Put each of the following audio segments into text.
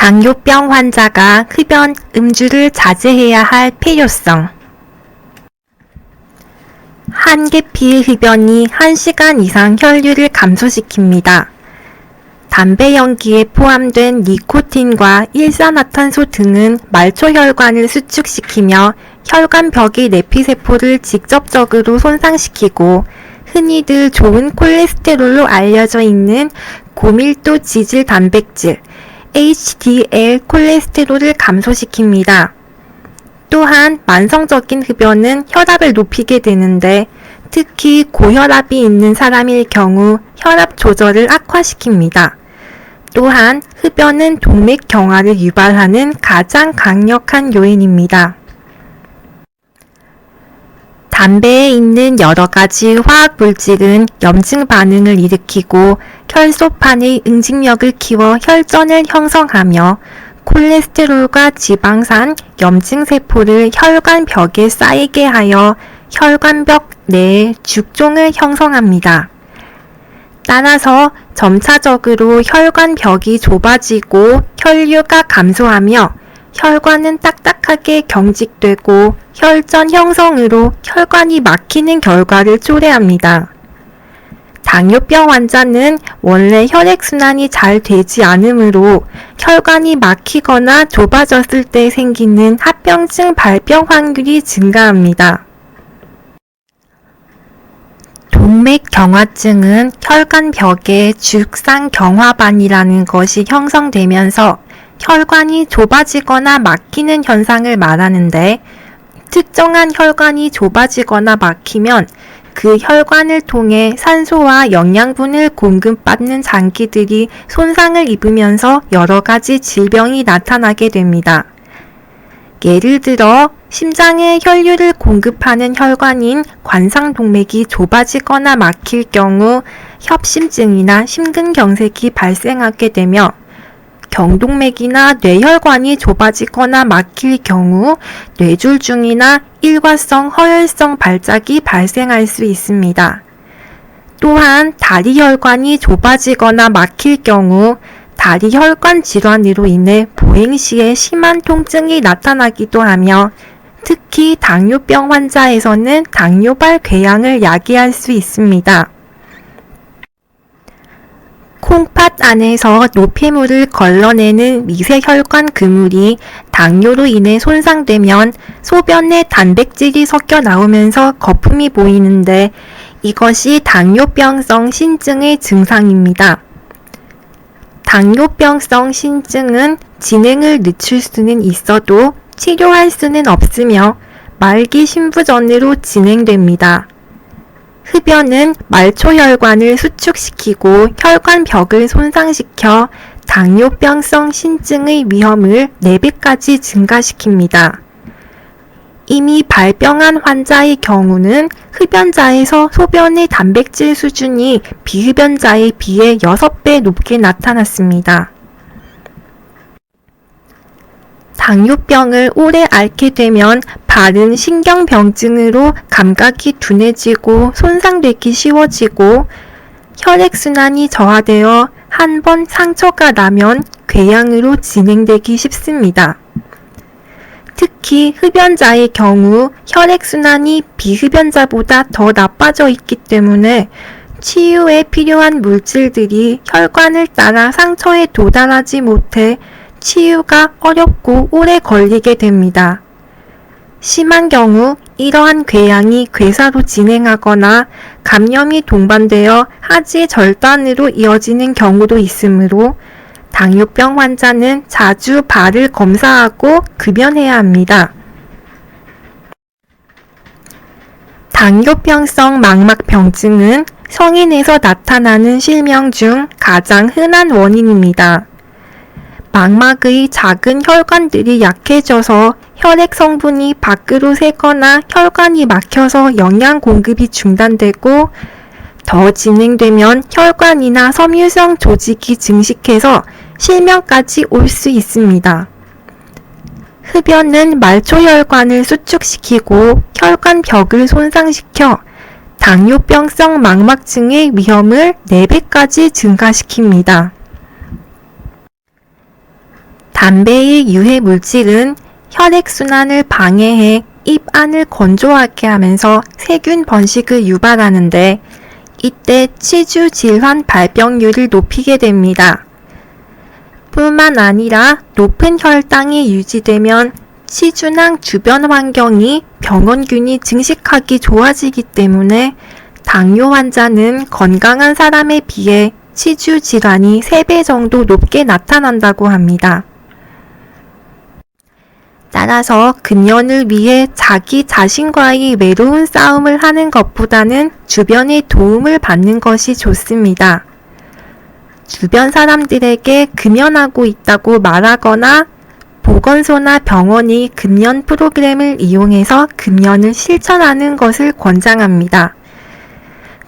당뇨병 환자가 흡연, 음주를 자제해야 할 필요성. 한 계피의 흡연이 1시간 이상 혈류를 감소시킵니다. 담배 연기에 포함된 니코틴과 일산화탄소 등은 말초혈관을 수축시키며 혈관벽의 내피세포를 직접적으로 손상시키고 흔히들 좋은 콜레스테롤로 알려져 있는 고밀도 지질 단백질 HDL 콜레스테롤을 감소시킵니다. 또한 만성적인 흡연은 혈압을 높이게 되는데 특히 고혈압이 있는 사람일 경우 혈압 조절을 악화시킵니다. 또한 흡연은 동맥 경화를 유발하는 가장 강력한 요인입니다. 담배에 있는 여러 가지 화학 물질은 염증 반응을 일으키고 혈소판의 응징력을 키워 혈전을 형성하며 콜레스테롤과 지방산, 염증세포를 혈관벽에 쌓이게 하여 혈관벽 내에 죽종을 형성합니다. 따라서 점차적으로 혈관벽이 좁아지고 혈류가 감소하며 혈관은 딱딱하게 경직되고 혈전 형성으로 혈관이 막히는 결과를 초래합니다. 당뇨병 환자는 원래 혈액순환이 잘 되지 않으므로 혈관이 막히거나 좁아졌을 때 생기는 합병증 발병 확률이 증가합니다. 동맥경화증은 혈관벽에 죽상경화반이라는 것이 형성되면서 혈관이 좁아지거나 막히는 현상을 말하는데 특정한 혈관이 좁아지거나 막히면 그 혈관을 통해 산소와 영양분을 공급받는 장기들이 손상을 입으면서 여러 가지 질병이 나타나게 됩니다. 예를 들어 심장에 혈류를 공급하는 혈관인 관상동맥이 좁아지거나 막힐 경우 협심증이나 심근경색이 발생하게 되며 경동맥이나 뇌혈관이 좁아지거나 막힐 경우 뇌졸중이나 일과성 허혈성 발작이 발생할 수 있습니다. 또한 다리혈관이 좁아지거나 막힐 경우 다리혈관 질환으로 인해 보행 시에 심한 통증이 나타나기도 하며 특히 당뇨병 환자에서는 당뇨발 궤양을 야기할 수 있습니다. 콩팥 안에서 노폐물을 걸러내는 미세혈관 그물이 당뇨로 인해 손상되면 소변에 단백질이 섞여 나오면서 거품이 보이는데 이것이 당뇨병성 신증의 증상입니다. 당뇨병성 신증은 진행을 늦출 수는 있어도 치료할 수는 없으며 말기 신부전으로 진행됩니다. 흡연은 말초혈관을 수축시키고 혈관벽을 손상시켜 당뇨병성 신증의 위험을 4배까지 증가시킵니다. 이미 발병한 환자의 경우는 흡연자에서 소변의 단백질 수준이 비흡연자에 비해 6배 높게 나타났습니다. 당뇨병을 오래 앓게 되면 발은 신경병증으로 감각이 둔해지고 손상되기 쉬워지고 혈액순환이 저하되어 한 번 상처가 나면 궤양으로 진행되기 쉽습니다. 특히 흡연자의 경우 혈액순환이 비흡연자보다 더 나빠져 있기 때문에 치유에 필요한 물질들이 혈관을 따라 상처에 도달하지 못해 치유가 어렵고 오래 걸리게 됩니다. 심한 경우 이러한 궤양이 괴사로 진행하거나 감염이 동반되어 하지 절단으로 이어지는 경우도 있으므로 당뇨병 환자는 자주 발을 검사하고 급연해야 합니다. 당뇨병성 망막병증은 성인에서 나타나는 실명 중 가장 흔한 원인입니다. 망막의 작은 혈관들이 약해져서 혈액 성분이 밖으로 새거나 혈관이 막혀서 영양 공급이 중단되고 더 진행되면 혈관이나 섬유성 조직이 증식해서 실명까지 올 수 있습니다. 흡연은 말초혈관을 수축시키고 혈관벽을 손상시켜 당뇨병성 망막증의 위험을 4배까지 증가시킵니다. 담배의 유해 물질은 혈액순환을 방해해 입 안을 건조하게 하면서 세균 번식을 유발하는데 이때 치주 질환 발병률을 높이게 됩니다. 뿐만 아니라 높은 혈당이 유지되면 치주낭 주변 환경이 병원균이 증식하기 좋아지기 때문에 당뇨 환자는 건강한 사람에 비해 치주 질환이 3배 정도 높게 나타난다고 합니다. 따라서 금연을 위해 자기 자신과의 외로운 싸움을 하는 것보다는 주변의 도움을 받는 것이 좋습니다. 주변 사람들에게 금연하고 있다고 말하거나 보건소나 병원이 금연 프로그램을 이용해서 금연을 실천하는 것을 권장합니다.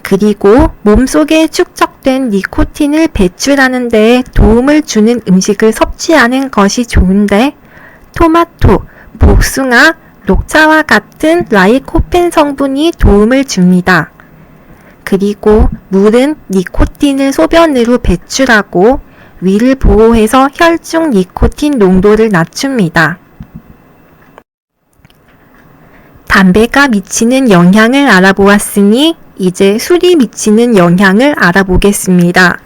그리고 몸속에 축적된 니코틴을 배출하는 데에 도움을 주는 음식을 섭취하는 것이 좋은데 토마토, 복숭아, 녹차와 같은 라이코펜 성분이 도움을 줍니다. 그리고 물은 니코틴을 소변으로 배출하고 위를 보호해서 혈중 니코틴 농도를 낮춥니다. 담배가 미치는 영향을 알아보았으니 이제 술이 미치는 영향을 알아보겠습니다.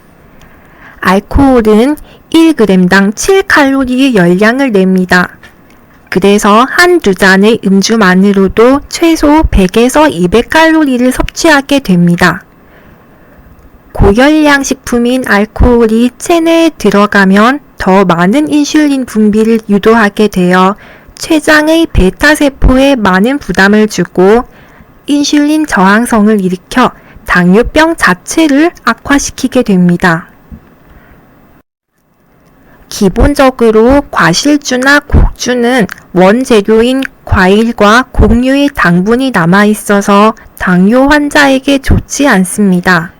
알코올은 1g당 7칼로리의 열량을 냅니다. 그래서 한두 잔의 음주만으로도 최소 100에서 200칼로리를 섭취하게 됩니다. 고열량 식품인 알코올이 체내에 들어가면 더 많은 인슐린 분비를 유도하게 되어 췌장의 베타세포에 많은 부담을 주고 인슐린 저항성을 일으켜 당뇨병 자체를 악화시키게 됩니다. 기본적으로 과실주나 곡주는 원재료인 과일과 곡류의 당분이 남아있어서 당뇨 환자에게 좋지 않습니다.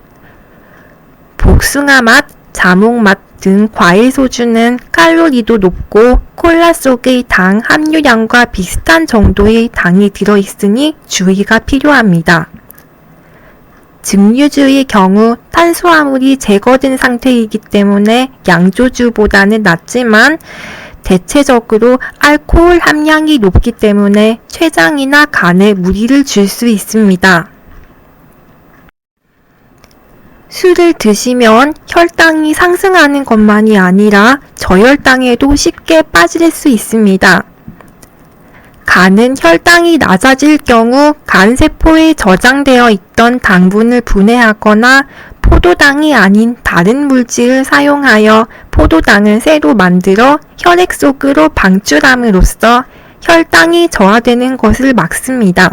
복숭아 맛, 자몽 맛 등 과일 소주는 칼로리도 높고 콜라 속의 당 함유량과 비슷한 정도의 당이 들어있으니 주의가 필요합니다. 증류주의 경우 탄수화물이 제거된 상태이기 때문에 양조주보다는 낫지만 대체적으로 알코올 함량이 높기 때문에 췌장이나 간에 무리를 줄 수 있습니다. 술을 드시면 혈당이 상승하는 것만이 아니라 저혈당에도 쉽게 빠질 수 있습니다. 간은 혈당이 낮아질 경우 간세포에 저장되어 있던 당분을 분해하거나 포도당이 아닌 다른 물질을 사용하여 포도당을 새로 만들어 혈액 속으로 방출함으로써 혈당이 저하되는 것을 막습니다.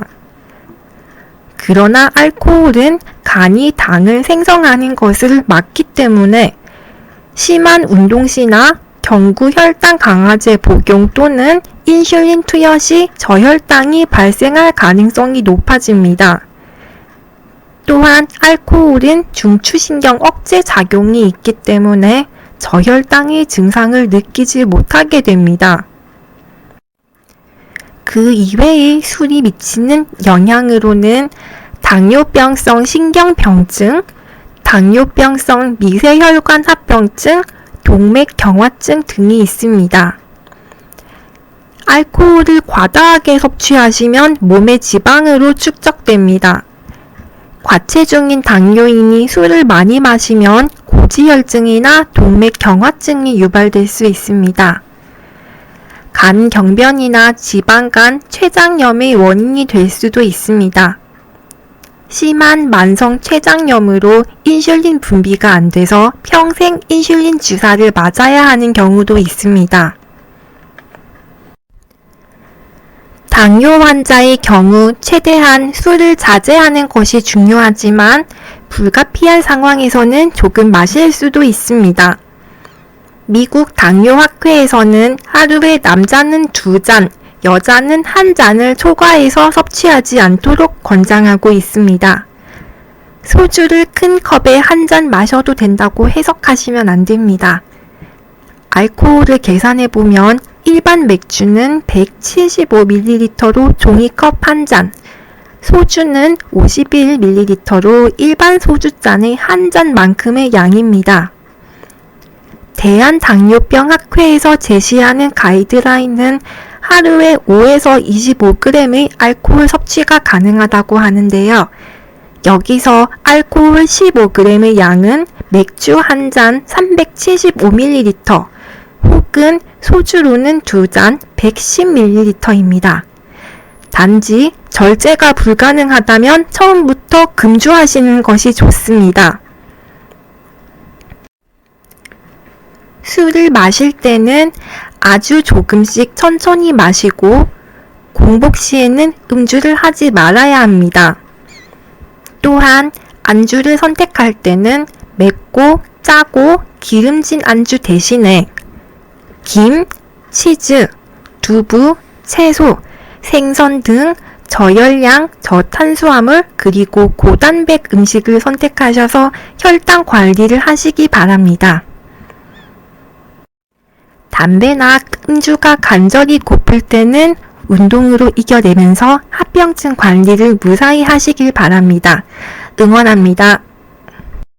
그러나 알코올은 간이 당을 생성하는 것을 막기 때문에 심한 운동 시나 경구 혈당 강화제 복용 또는 인슐린 투여 시 저혈당이 발생할 가능성이 높아집니다. 또한 알코올은 중추신경 억제 작용이 있기 때문에 저혈당의 증상을 느끼지 못하게 됩니다. 그 이외의 술이 미치는 영향으로는 당뇨병성 신경병증, 당뇨병성 미세혈관 합병증, 동맥경화증 등이 있습니다. 알코올을 과다하게 섭취하시면 몸의 지방으로 축적됩니다. 과체중인 당뇨인이 술을 많이 마시면 고지혈증이나 동맥경화증이 유발될 수 있습니다. 간경변이나 지방간, 췌장염의 원인이 될 수도 있습니다. 심한 만성 췌장염으로 인슐린 분비가 안 돼서 평생 인슐린 주사를 맞아야 하는 경우도 있습니다. 당뇨 환자의 경우 최대한 술을 자제하는 것이 중요하지만 불가피한 상황에서는 조금 마실 수도 있습니다. 미국 당뇨학회에서는 하루에 남자는 2잔, 여자는 1잔을 초과해서 섭취하지 않도록 권장하고 있습니다. 소주를 큰 컵에 1잔 마셔도 된다고 해석하시면 안 됩니다. 알코올을 계산해보면 일반 맥주는 175ml로 종이컵 1잔, 소주는 51ml로 일반 소주잔의 1잔만큼의 양입니다. 대한당뇨병학회에서 제시하는 가이드라인은 하루에 5에서 25g의 알코올 섭취가 가능하다고 하는데요. 여기서 알코올 15g의 양은 맥주 한 잔 375ml 혹은 소주로는 2잔 110ml입니다. 단지 절제가 불가능하다면 처음부터 금주하시는 것이 좋습니다. 술을 마실 때는 아주 조금씩 천천히 마시고 공복 시에는 음주를 하지 말아야 합니다. 또한 안주를 선택할 때는 맵고 짜고 기름진 안주 대신에 김, 치즈, 두부, 채소, 생선 등 저열량, 저탄수화물 그리고 고단백 음식을 선택하셔서 혈당 관리를 하시기 바랍니다. 담배나 음주가 간절히 고플 때는 운동으로 이겨내면서 합병증 관리를 무사히 하시길 바랍니다. 응원합니다.